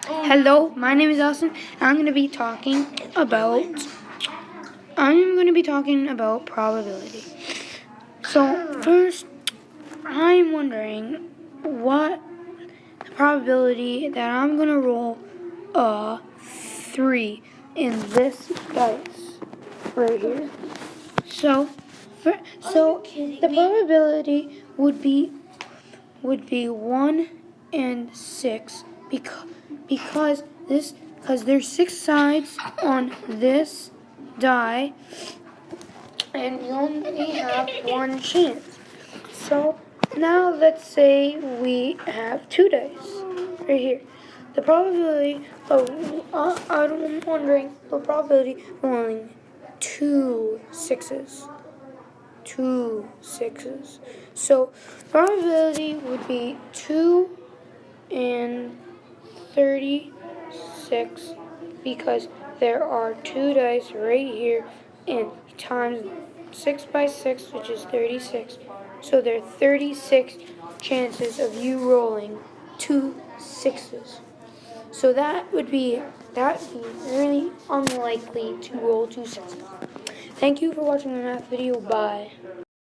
Hello, my name is Austin. I'm going to be talking about probability. So first, I'm wondering what the probability that I'm going to roll a 3 in this dice right here. So the probability would be 1 and 6 because there's 6 sides on this die, and you only have one chance. So now let's say we have 2 dice right here. The probability of I'm wondering the probability of rolling 2 sixes. 2 sixes. So probability would be 2 and 36 because there are 2 dice right here and times 6 by 6, which is 36. So there are 36 chances of you rolling 2 sixes. So that would be really unlikely to roll 2 sixes. Thank you for watching the math video. Bye.